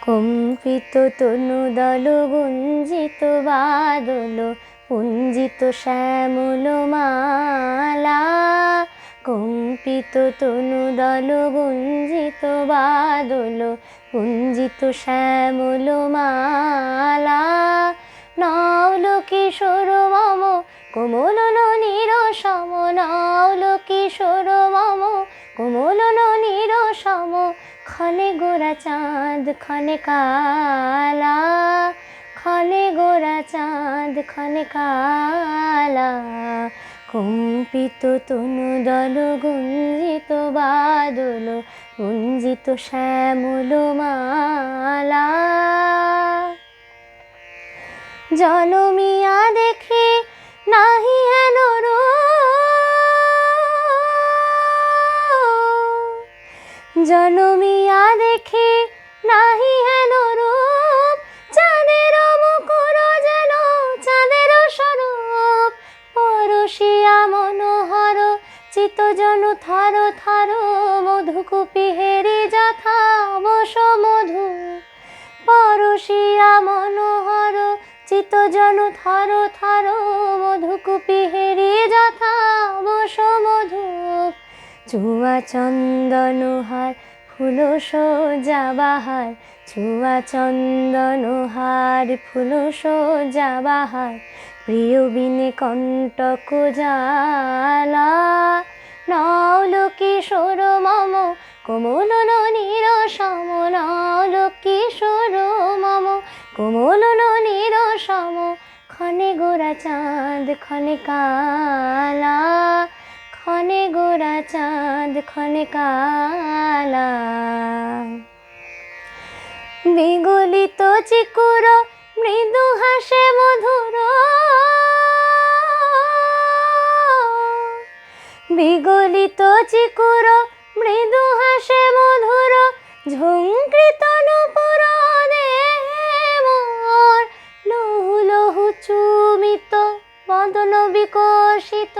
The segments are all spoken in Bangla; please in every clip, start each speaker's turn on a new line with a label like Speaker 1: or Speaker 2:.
Speaker 1: কম্পিত তনুদল গুঞ্জিত বাদল পুঞ্জিত শ্যামল মালা। কম্পিত তনুদল গুঞ্জিত বাদল পুঞ্জিত শ্যামল মালা। নওল কিশোর মম কোমল ননীর সম, নওল কিশোর মম কোমল ননীর সম। ক্ষণে গোরা চাঁদ ক্ষণে কালা, ক্ষণে গোরা চাঁদ ক্ষণে কালা। কম্পিত তনুদল গুঞ্জিত বাদল গুঞ্জিত শ্যামল মালা। জনমিয়া দেখে নাহি হেন রূপ, জনমিয়া দেখে নাহি হেন রূপ। চাঁদের মুকুর যেন চাঁদের স্বরূপ, পরশিয়া মনোহর চিত্তজন থর থর। মধুকূপি হেরি যথা বস মধু, পরশিয়া মনোহর চিত্তজন থর থর। মধুকূপি হেরি যথা বস মধু। চুয়া চন্দন হার ফুল সজ্জা বাহার, চুয়া চন্দন হার ফুল সজ্জা বাহার। প্রিয় বিনে কণ্টক জ্বালা। নওল কিশোর মম কোমল ননীর সম, নওল কিশোর মম কোমল ননীর সম। ক্ষণে গোরা চাঁদ ক্ষণে কালা, ক্ষণে গোরা চাঁদ ক্ষণে কালা। বিগলিত চিকুর মৃদু হাসে মধুর, বিগলিত চিকুর মৃদু হাসে মধুর। ঝুংকৃত নূপুর দেহে মোর, লহু লহু চুমিত বদন বিকশিত।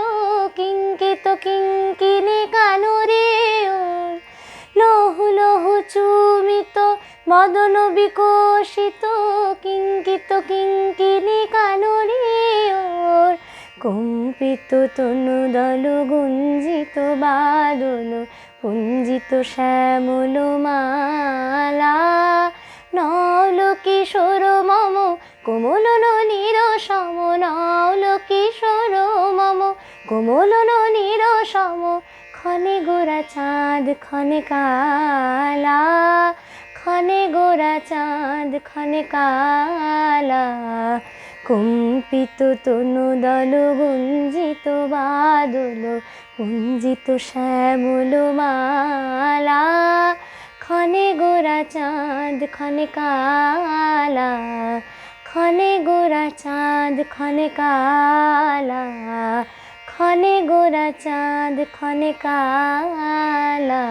Speaker 1: কিঙ্কিত কিঙ্কিনী কানুরে ওর, লহু লহু চুমিত বদন বিকশিত। কিঙ্কিত কিঙ্কিনী কানুরে ওর। কম্পিত তনুদল গুঞ্জিত বাদল পুঞ্জিত শ্যামল মালা। নওল কিশোর মম কোমল ননীর সম, নওল কিশোর মম কোমল ননীর সম। ক্ষণে গোরা চাঁদ ক্ষণে কালা, ক্ষণে গোরা চাঁদ ক্ষণে কালা। কম্পিত তনুদল গুঞ্জিত বাদল পুঞ্জিত শ্যামল মালা। ক্ষণে গোরা চাঁদ ক্ষণে কালা, ক্ষণে গোরা চাঁদ ক্ষণে কালা, ক্ষণে গোরা চাঁদ ক্ষণে কালা।